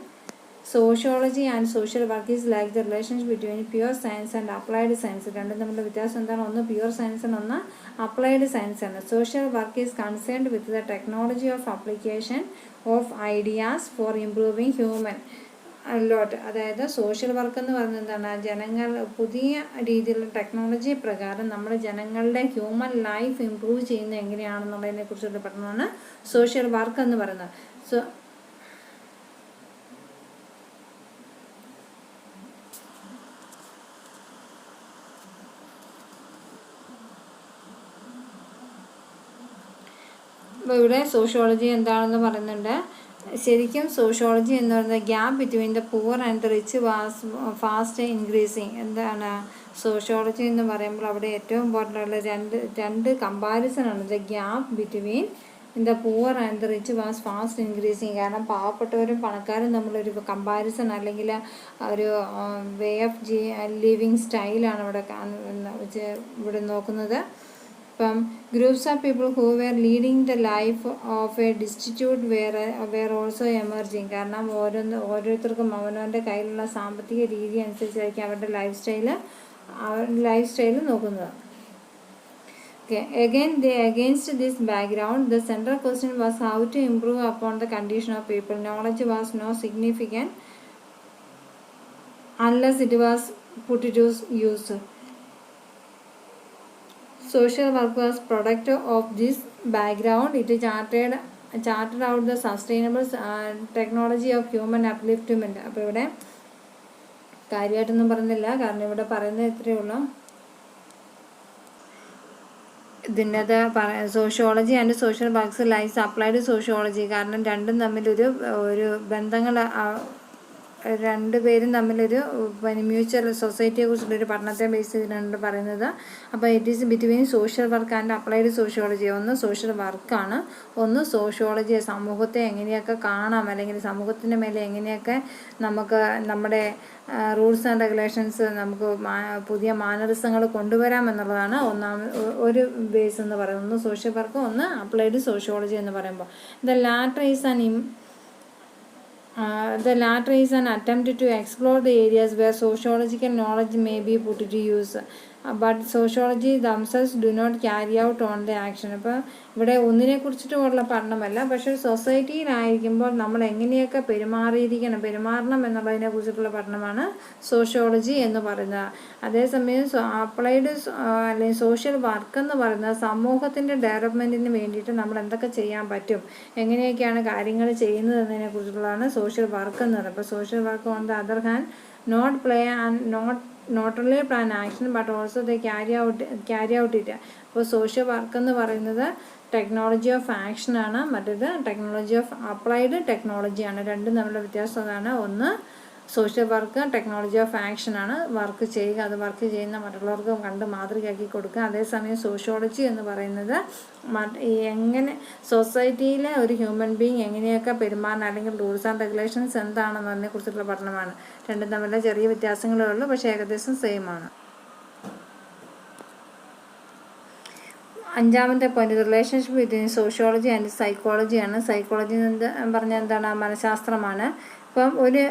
sociology and social work is like the relationship between pure science and applied science. രണ്ടും തമ്മിലുള്ള വ്യത്യാസം എന്താണ്? ഒന്ന് പ്യുവർ സയൻസ് ആണ്, ഒന്ന് അപ്ലൈഡ് സയൻസ് ആണ്. Social work is concerned with the technology of application of ideas for improving human lot. അതായത് social work എന്ന് പറയുന്നത് എന്താണ്? ജനങ്ങൾ പുതിയ രീതിയിലുള്ള ടെക്നോളജി പ്രകാരം നമ്മുടെ ജനങ്ങളുടെ ഹ്യൂമൻ ലൈഫ് ഇംപ്രൂവ് ചെയ്യുന്നത് എങ്ങനെയാണെന്നുള്ളതിനെ കുറിച്ചുള്ള പഠനമാണ് സോഷ്യൽ വർക്ക് എന്ന് പറയുന്നത്. അപ്പോൾ ഇവിടെ സോഷ്യോളജി എന്താണെന്ന് പറയുന്നുണ്ട്. ശരിക്കും സോഷ്യോളജി എന്ന് പറയുന്നത് gap between the poor and the rich was fast increasing. എന്താണ് സോഷ്യോളജി എന്ന് പറയുമ്പോൾ അവിടെ ഏറ്റവും ഇമ്പോർട്ടൻ്റ് ഉള്ള രണ്ട് കമ്പാരിസണാണ്. The gap between the poor and the rich was fast increasing. കാരണം പാവപ്പെട്ടവരും പണക്കാരും തമ്മിലൊരു കമ്പാരിസൺ അല്ലെങ്കിൽ ഒരു വേ ഓഫ് ലിവിങ് സ്റ്റൈലാണ് ഇവിടെ നോക്കുന്നത്. ഇപ്പം groups of people who were leading the life of a destitute were also emerging. കാരണം ഓരോരുത്തർക്കും അവനവൻ്റെ കയ്യിലുള്ള സാമ്പത്തിക രീതി അനുസരിച്ചായിരിക്കും അവരുടെ ലൈഫ് സ്റ്റൈൽ നോക്കുന്നത്. Okay. Against this background, the central question was how to improve upon the condition of people. Knowledge was no significant unless it was put to use. Social work was product of this background. It charted out the sustainable technology of human upliftment. അപ്പോൾ ഇവിടെ കാര്യമായിട്ടൊന്നും പറയുന്നില്ല, കാരണം ഇവിടെ പറയുന്നത് ഇത്രയേ ഉള്ളൂ. ഇതിനകത്ത് sociology and social works lies applied sociology. കാരണം രണ്ടും തമ്മിലൊരു ബന്ധങ്ങൾ, രണ്ടുപേരും തമ്മിലൊരു മ്യൂച്വൽ സൊസൈറ്റിയെ കുറിച്ചുള്ളൊരു പഠനത്തെ ബേസ് ചെയ്തിട്ടുണ്ട് പറയുന്നത്. അപ്പോൾ it is between social work and applied sociology. ഒന്ന് സോഷ്യൽ വർക്കാണ്, ഒന്ന് സോഷ്യോളജി. സമൂഹത്തെ എങ്ങനെയൊക്കെ കാണാം, അല്ലെങ്കിൽ സമൂഹത്തിൻ്റെ മേലെ എങ്ങനെയൊക്കെ നമുക്ക് നമ്മുടെ റൂൾസ് ആൻഡ് റെഗുലേഷൻസ്, നമുക്ക് പുതിയ മാനറിസങ്ങൾ കൊണ്ടുവരാം എന്നുള്ളതാണ് ഒരു ബേസ് എന്ന് പറയുന്നത്. ഒന്ന് സോഷ്യൽ വർക്ക്, ഒന്ന് അപ്ലൈഡ് സോഷ്യോളജി എന്ന് പറയുമ്പോൾ the latter is an attempt to explore the areas where sociological knowledge may be put to use, but sociology themselves do not carry out on the action. അപ്പോൾ ഇവിടെ ഒന്നിനെ കുറിച്ചിട്ടുള്ള പഠനമല്ല, പക്ഷേ സൊസൈറ്റിയിലായിരിക്കുമ്പോൾ നമ്മൾ എങ്ങനെയൊക്കെ പെരുമാറണം എന്നുള്ളതിനെ കുറിച്ചിട്ടുള്ള പഠനമാണ് സോഷ്യോളജി എന്ന് പറയുന്നത്. അതേസമയം അപ്ലൈഡ് അല്ലെങ്കിൽ സോഷ്യൽ വർക്ക് എന്ന് പറയുന്നത് സമൂഹത്തിൻ്റെ ഡെവലപ്മെൻറ്റിന് വേണ്ടിയിട്ട് നമ്മൾ എന്തൊക്കെ ചെയ്യാൻ പറ്റും, എങ്ങനെയൊക്കെയാണ് കാര്യങ്ങൾ ചെയ്യുന്നത് എന്നതിനെ കുറിച്ചിട്ടുള്ളതാണ് സോഷ്യൽ വർക്ക് എന്ന് പറയുന്നത്. അപ്പോൾ social work on the other hand not only plan action but also they carry out it. അപ്പോൾ സോഷ്യൽ വർക്ക് എന്ന് പറയുന്നത് ടെക്നോളജി ഓഫ് ആക്ഷൻ ആണ്, മറ്റേത് ടെക്നോളജി ഓഫ് അപ്ലൈഡ് ടെക്നോളജിയാണ്. രണ്ടും തമ്മിലുള്ള വ്യത്യാസം അതാണ്. ഒന്ന് social work technology of action ആണ്, വർക്ക് ചെയ്യുക, അത് വർക്ക് ചെയ്യുന്ന മറ്റുള്ളവർക്ക് കണ്ട് മാതൃകയാക്കി കൊടുക്കുക. അതേസമയം സോഷ്യോളജി എന്ന് പറയുന്നത് എങ്ങനെ സൊസൈറ്റിയിലെ ഒരു ഹ്യൂമൻ ബീങ് എങ്ങനെയൊക്കെ പെരുമാറണം, അല്ലെങ്കിൽ റൂൾസ് ആൻഡ് റെഗുലേഷൻസ് എന്താണെന്നതിനെ കുറിച്ചിട്ടുള്ള പഠനമാണ്. രണ്ടും തമ്മിലുള്ള ചെറിയ വ്യത്യാസങ്ങളേ ഉള്ളൂ, പക്ഷേ ഏകദേശം സെയിം ആണ്. അഞ്ചാമത്തെ point relationship between sociology and സൈക്കോളജിയാണ്. സൈക്കോളജി എന്ന് പറഞ്ഞാൽ എന്താണ്? മനഃശാസ്ത്രമാണ്. ഇപ്പം ഒരു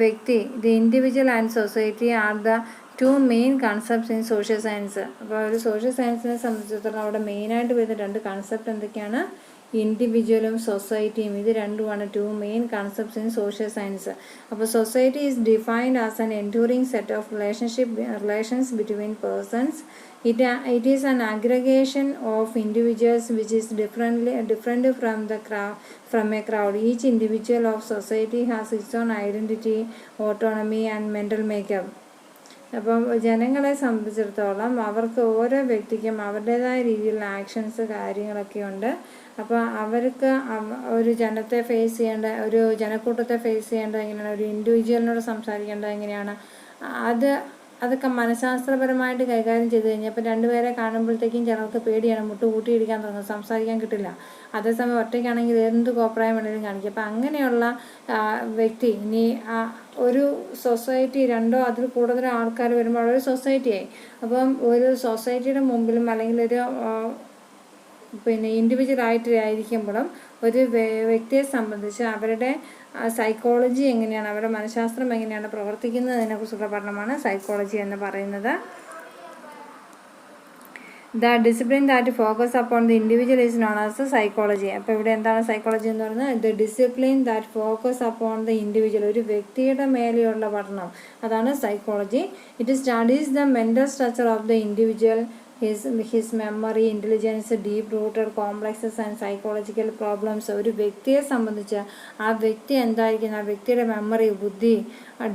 വ്യക്തി, the individual and society are the two main concepts in social science. അപ്പോൾ ഒരു സോഷ്യൽ സയൻസിനെ സംബന്ധിച്ചിടത്തോളം അവിടെ മെയിനായിട്ട് വരുന്ന രണ്ട് കൺസെപ്റ്റ് എന്തൊക്കെയാണ്? ഇൻഡിവിജ്വലും സൊസൈറ്റിയും. ഇത് രണ്ടുമാണ് two main concepts in social science. അപ്പോൾ society is defined as an enduring set of relations between persons. It is an aggregation of individuals which is different from a crowd. Each individual of society has its own identity, autonomy and mental makeup. അപ്പം ജനങ്ങളെ സംബന്ധിച്ചിടത്തോളം അവർക്ക് ഓരോ വ്യക്തിക്കും അവരുടേതായ രീതിയിലുള്ള actions കാര്യങ്ങളൊക്കെ ഉണ്ട്. അപ്പോൾ അവർക്ക് ഒരു ജനത്തെ ഫേസ് ചെയ്യേണ്ട, ഒരു ജനക്കൂട്ടത്തെ ഫേസ് ചെയ്യേണ്ടത് എങ്ങനെയാണ്, ഒരു ഇൻഡിവിജ്വലിനോട് സംസാരിക്കേണ്ടത് എങ്ങനെയാണ്, അതൊക്കെ മനഃശാസ്ത്രപരമായിട്ട് കൈകാര്യം ചെയ്ത് കഴിഞ്ഞപ്പോൾ രണ്ടുപേരെ കാണുമ്പോഴത്തേക്കും ചിലർക്ക് പേടിയാണ്, കൂട്ടിയിടിക്കാൻ തുടങ്ങും, സംസാരിക്കാൻ കിട്ടില്ല. അതേസമയം ഒറ്റയ്ക്കാണെങ്കിൽ എന്ത് കോപ്രായം വേണമെങ്കിലും കാണിക്കും. അപ്പം അങ്ങനെയുള്ള വ്യക്തി ഇനി ഒരു സൊസൈറ്റി രണ്ടോ അതിൽ കൂടുതലോ ആൾക്കാർ വരുമ്പോൾ ഒരു സൊസൈറ്റിയായി. അപ്പം ഒരു സൊസൈറ്റിയുടെ മുമ്പിലും അല്ലെങ്കിൽ ഒരു ഇൻഡിവിജ്വൽ ആയിട്ടായിരിക്കുമ്പോഴും ഒരു വ്യക്തിയെ സംബന്ധിച്ച് അവരുടെ സൈക്കോളജി എങ്ങനെയാണ്, അവരുടെ മനഃശാസ്ത്രം എങ്ങനെയാണ് പ്രവർത്തിക്കുന്നതിനെക്കുറിച്ചുള്ള പഠനമാണ് സൈക്കോളജി എന്ന് പറയുന്നത്. The discipline that focus upon the individual is known as psychology. അപ്പോൾ ഇവിടെ എന്താണ് സൈക്കോളജി എന്ന് പറയുന്നത്? The discipline that focus upon the individual, ഒരു വ്യക്തിയുടെ മേലെയുള്ള പഠനം, അതാണ് psychology. It studies the mental structure of the individual, his memory, intelligence, deep rooted complexes and psychological problems. ഒരു വ്യക്തിയെ സംബന്ധിച്ച് ആ വ്യക്തി എന്തായിരിക്കും, ആ വ്യക്തിയുടെ മെമ്മറി, ബുദ്ധി,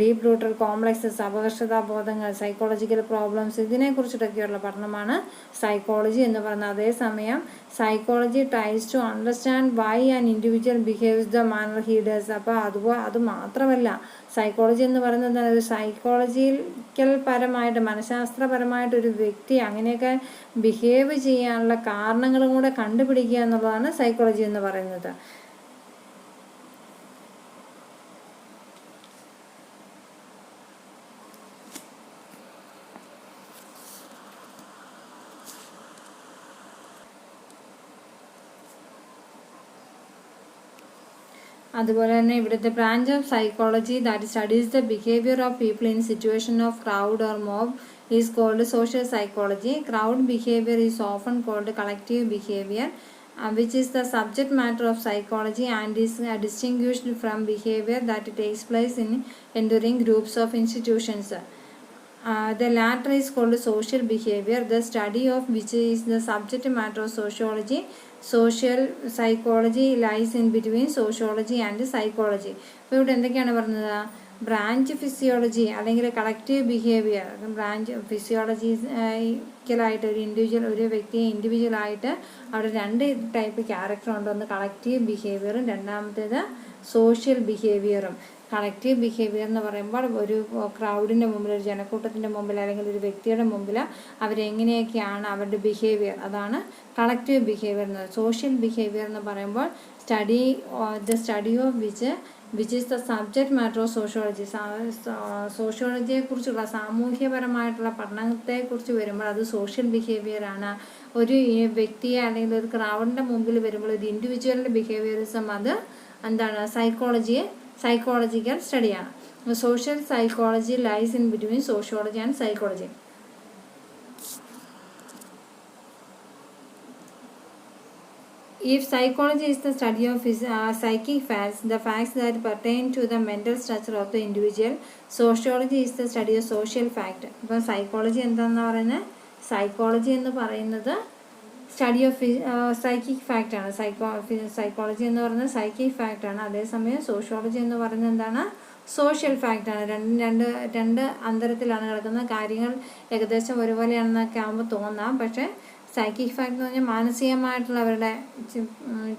ഡീപ്പ് റൂട്ടഡ് കോംപ്ലക്സസ്, അപകർഷതാബോധങ്ങൾ, സൈക്കോളജിക്കൽ പ്രോബ്ലംസ്, ഇതിനെക്കുറിച്ചിട്ടൊക്കെയുള്ള പഠനമാണ് സൈക്കോളജി എന്ന് പറയുന്നത്. അതേസമയം psychology tries to understand why an individual behaves the manner he does. അപ്പോൾ അത് മാത്രമല്ല, സൈക്കോളജി എന്ന് പറയുന്നത് ഒരു സൈക്കോളജിക്കൽ പരമായിട്ട്, മനഃശാസ്ത്രപരമായിട്ട് ഒരു വ്യക്തി അങ്ങനെയൊക്കെ ബിഹേവ് ചെയ്യാനുള്ള കാരണങ്ങളും കൂടെ കണ്ടുപിടിക്കുക എന്നുള്ളതാണ് സൈക്കോളജി എന്ന് പറയുന്നത്. അതുപോലെ തന്നെ ഇവിടുത്തെ branch of psychology that studies the behaviour of people in situation of crowd or mob is called social psychology. Crowd behaviour is often called collective behaviour, which is the subject matter of psychology and is distinguished from behavior that takes place in enduring groups of institutions. The latter is called social behavior, the study of which is the subject matter of sociology. Social psychology lies in between sociology and psychology. അപ്പോൾ ഇവിടെ എന്തൊക്കെയാണ് പറഞ്ഞത്? Branch physiology അല്ലെങ്കിൽ collective behaviour. Branch ഫിസിയോളജിക്കലായിട്ട് ഒരു വ്യക്തിയെ ഇൻഡിവിജ്വലായിട്ട് അവിടെ 2 type ക്യാരക്ടറുണ്ട്. ഒന്ന് collective ബിഹേവിയറും രണ്ടാമത്തേത് സോഷ്യൽ ബിഹേവിയറും. കളക്റ്റീവ് ബിഹേവിയർ എന്ന് പറയുമ്പോൾ ഒരു ക്രൗഡിൻ്റെ മുമ്പിൽ, ഒരു ജനക്കൂട്ടത്തിൻ്റെ മുമ്പിൽ അല്ലെങ്കിൽ ഒരു വ്യക്തിയുടെ മുമ്പിൽ അവരെങ്ങനെയൊക്കെയാണ് അവരുടെ ബിഹേവിയർ, അതാണ് കളക്റ്റീവ് ബിഹേവിയർ എന്ന്. സോഷ്യൽ ബിഹേവിയർ എന്ന് പറയുമ്പോൾ the study of which is the subject matter of sociology. സോഷ്യോളജിയെക്കുറിച്ചുള്ള സാമൂഹ്യപരമായിട്ടുള്ള പഠനത്തെക്കുറിച്ച് വരുമ്പോൾ അത് സോഷ്യൽ ബിഹേവിയറാണ്. ഒരു വ്യക്തിയെ അല്ലെങ്കിൽ ഒരു ക്രൗഡിൻ്റെ മുമ്പിൽ വരുമ്പോൾ ഒരു ഇൻഡിവിജ്വലിൻ്റെ ബിഹേവിയറിസം അത് എന്താണ് സൈക്കോളജിക്കൽ സ്റ്റഡിയാണ്. Social psychology lies in between sociology and psychology. If psychology is the study of psychic facts, the facts that pertain to the mental structure of the individual, sociology is the study of social fact. ഇപ്പോൾ psychology എന്താണെന്ന് പറയുന്നത്, psychology എന്ന് പറയുന്നത് study of psychic ഫാക്റ്റാണ്. Psychology എന്ന് പറയുന്നത് psychic ഫാക്റ്റാണ്. അതേസമയം sociology എന്ന് പറയുന്നത് എന്താണ്, സോഷ്യൽ ഫാക്റ്റാണ്. രണ്ട് അന്തരത്തിലാണ് കിടക്കുന്നത്. കാര്യങ്ങൾ ഏകദേശം ഒരുപോലെയാണെന്നൊക്കെ ആകുമ്പോൾ തോന്നാം, പക്ഷേ സൈക്കിക് ഫാക്ട് എന്ന് പറഞ്ഞാൽ മാനസികമായിട്ടുള്ള അവരുടെ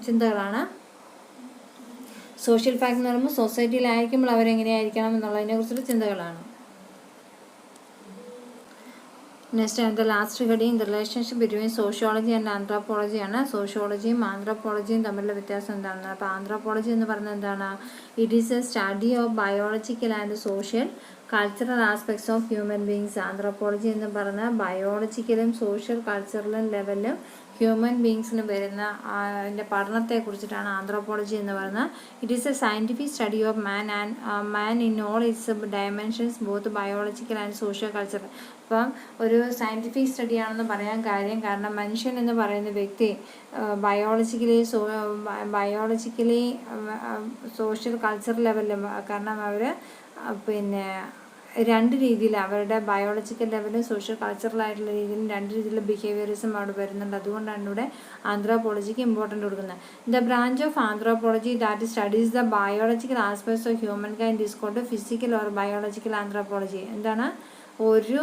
ചിന്തകളാണ്. സോഷ്യൽ ഫാക്ട് എന്ന് പറയുമ്പോൾ സൊസൈറ്റിയിലായിരിക്കുമ്പോൾ അവരെങ്ങനെയായിരിക്കണം എന്നുള്ളതിനെ കുറിച്ചുള്ള ചിന്തകളാണ്. Next the last heading the relationship between sociology and ആന്ത്രോപോളജിയാണ്. സോഷ്യോളജിയും ആന്ത്രോപോളജിയും തമ്മിലുള്ള വ്യത്യാസം എന്താണ്? അപ്പോൾ ആന്ത്രോപോളജി എന്ന് പറയുന്നത് എന്താണ്? It is a study of biological and social cultural aspects of human beings. Anthropology എന്ന് പറഞ്ഞാൽ ബയോളജിക്കലും സോഷ്യൽ കൾച്ചറലും ലെവലിലും ഹ്യൂമൻ ബീങ്സിന് വരുന്ന അതിൻ്റെ പഠനത്തെക്കുറിച്ചിട്ടാണ് ആന്ത്രോപോളജി എന്ന് പറയുന്നത്. It is A scientific study of man in all it's dimensions both biological and socio cultural. അപ്പം ഒരു scientific സ്റ്റഡിയാണെന്ന് പറയാൻ കാരണം മനുഷ്യൻ എന്ന് പറയുന്ന വ്യക്തി ബയോളജിക്കലി സോഷ്യൽ കൾച്ചറൽ ലെവലിലും, കാരണം അവർ പിന്നെ 2 രീതിയിൽ അവരുടെ ബയോളജിക്കൽ ലെവലും സോഷ്യൽ കൾച്ചറലായിട്ടുള്ള രീതിയിലും 2 രീതിയിലുള്ള ബിഹേവിയറിസം അവിടെ വരുന്നുണ്ട്. അതുകൊണ്ടാണ് ഇവിടെ ആന്ത്രോപോളജിക്ക് ഇമ്പോർട്ടൻ്റ് കൊടുക്കുന്നത്. The branch of anthropology that studies the biological aspects of human kind is called physical or biological anthropology. എന്താണ്? ഒരു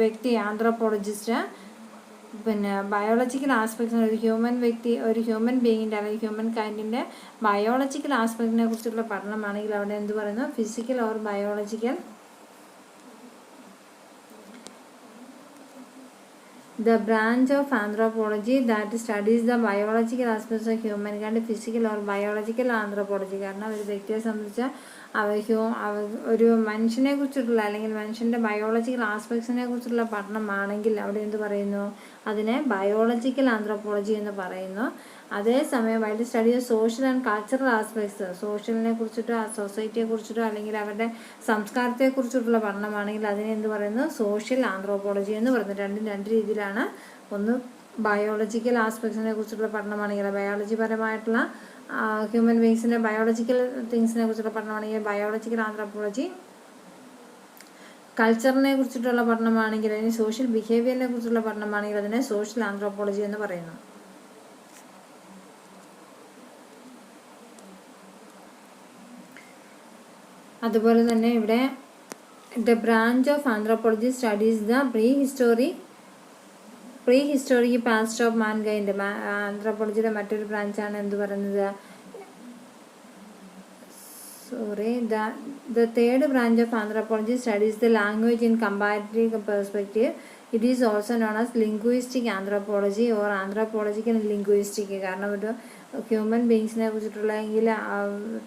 വ്യക്തി ആന്ത്രോപോളജിസ്റ്റ് പിന്നെ ബയോളജിക്കൽ ആസ്പെക്ട്സിന് ഒരു ഹ്യൂമൻ ബീയിങ്ങിൻ്റെ അല്ലെങ്കിൽ ഹ്യൂമൻ കൈൻഡിൻ്റെ ബയോളജിക്കൽ ആസ്പെക്റ്റിനെ കുറിച്ചുള്ള പഠനമാണെങ്കിൽ അവിടെ എന്ത് പറയുന്നു? Physical or biological. The branch of anthropology that studies the biological aspects of human kind physical or biological anthropology. കാരണം ഒരു വ്യക്തിയെ സംബന്ധിച്ച് ഒരു മനുഷ്യനെ കുറിച്ചിട്ടുള്ള അല്ലെങ്കിൽ മനുഷ്യൻ്റെ ബയോളജിക്കൽ ആസ്പെക്ട്സിനെ കുറിച്ചുള്ള പഠനമാണെങ്കിൽ അവിടെ എന്ത് പറയുന്നു? അതിനെ ബയോളജിക്കൽ ആന്ത്രോപോളജി എന്ന് പറയുന്നു. അതേസമയം while study of social and cultural aspects, സോഷ്യലിനെ കുറിച്ചിട്ടോ സൊസൈറ്റിയെ കുറിച്ചിട്ടോ അല്ലെങ്കിൽ അവരുടെ സംസ്കാരത്തെക്കുറിച്ചിട്ടുള്ള പഠനമാണെങ്കിൽ അതിനെ എന്ത് പറയുന്നു? സോഷ്യൽ ആന്ത്രോപോളജി എന്ന് പറയുന്നത്. 2 രീതിയിലാണ്. ഒന്ന് ബയോളജിക്കൽ ആസ്പെക്ട്സിനെ കുറിച്ചുള്ള പഠനമാണെങ്കിൽ ബയോളജി പരമായിട്ടുള്ള ഹ്യൂമൻ ബീങ്സിൻ്റെ ബയോളജിക്കൽ തിങ്സിനെ കുറിച്ചുള്ള പഠനമാണെങ്കിൽ ബയോളജിക്കൽ ആന്ത്രോപോളജി. കൾച്ചറിനെ കുറിച്ചിട്ടുള്ള പഠനമാണെങ്കിൽ അതിന് സോഷ്യൽ ബിഹേവിയറിനെ കുറിച്ചുള്ള പഠനമാണെങ്കിൽ അതിനെ സോഷ്യൽ ആന്ത്രോപോളജി എന്ന് പറയുന്നു. അതുപോലെ തന്നെ ഇവിടെ the branch of anthropology studies the prehistoric past of mankind. ആന്ത്രോപോളജിയുടെ മറ്റൊരു ബ്രാഞ്ചാണ് എന്ത് പറയുന്നത്? The third branch of anthropology studies the language in comparative perspective. It is also known as linguistic anthropology or anthropological linguistic. കാരണം ഒരു human ബീങ്സിനെ കുറിച്ചിട്ടുള്ള എങ്കിൽ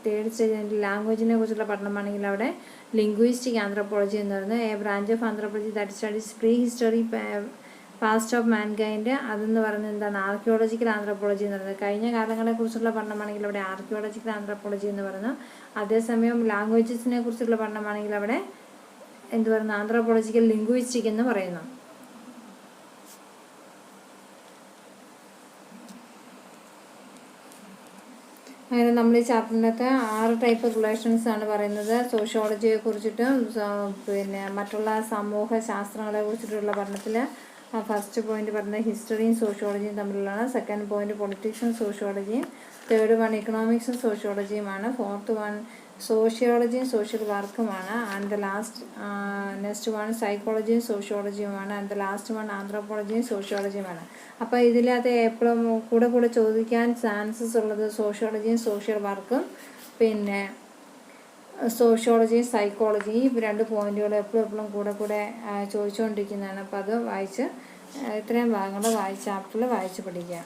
3rd stage ലാംഗ്വേജിനെ കുറിച്ചുള്ള പഠനമാണെങ്കിൽ അവിടെ ലിംഗ്വിസ്റ്റിക് ആന്ത്രോപോളജി എന്ന് പറയുന്നത് A branch of anthropology that studies pre history past of mankind. അതെന്ന് പറയുന്നത് എന്താണ്? ആർക്കിയോളജിക്കൽ ആന്ത്രോപോളജി എന്ന് പറയുന്നത്. കഴിഞ്ഞ കാലങ്ങളെക്കുറിച്ചുള്ള പഠനമാണെങ്കിൽ അവിടെ ആർക്കിയോളജിക്കൽ ആന്ത്രോപോളജി എന്ന് പറയുന്നു. അതേസമയം ലാംഗ്വേജസിനെ കുറിച്ചുള്ള പഠനമാണെങ്കിൽ അവിടെ എന്ത് പറയുന്നു? ആന്ത്രോപോളജിക്കൽ ലിംഗ്വിസ്റ്റിക് എന്ന് പറയുന്നു. അങ്ങനെ നമ്മൾ ഈ ചാപ്റ്ററിനകത്ത് 6 ടൈപ്പ് റിലേഷൻസ് ആണ് പറയുന്നത്. സോഷ്യോളജിയെ കുറിച്ചിട്ടും പിന്നെ മറ്റുള്ള സമൂഹ ശാസ്ത്രങ്ങളെ കുറിച്ചിട്ടുള്ള പഠനത്തിൽ ഫസ്റ്റ് പോയിന്റ് പറയുന്നത് ഹിസ്റ്ററിയും സോഷ്യോളജിയും തമ്മിലുള്ളതാണ്. സെക്കൻഡ് പോയിന്റ് പൊളിറ്റിക്സും സോഷ്യോളജിയും. തേർഡ് വൺ ഇക്കണോമിക്സും സോഷ്യോളജിയുമാണ്. ഫോർത്ത് വൺ സോഷ്യോളജിയും സോഷ്യൽ വർക്കുമാണ്. ആൻഡ് ദ നെക്സ്റ്റ് വൺ സൈക്കോളജിയും സോഷ്യോളജിയുമാണ്. ആൻഡ് ദ ലാസ്റ്റ് വൺ ആന്ത്രോപോളജിയും സോഷ്യോളജിയുമാണ്. അപ്പോൾ ഇതിനകത്ത് എപ്പോഴും കൂടെ ചോദിക്കാൻ ചാൻസസ് ഉള്ളത് സോഷ്യോളജിയും സോഷ്യൽ വർക്കും പിന്നെ സോഷ്യോളജിയും സൈക്കോളജി, ഈ 2 പോയിന്റുകൾ എപ്പോഴും കൂടെ ചോദിച്ചുകൊണ്ടിരിക്കുന്നതാണ്. അപ്പോൾ അത് വായിച്ച് ഇത്രയും ഭാഗങ്ങൾ ചാപ്റ്ററിൽ വായിച്ച് പഠിക്കുക.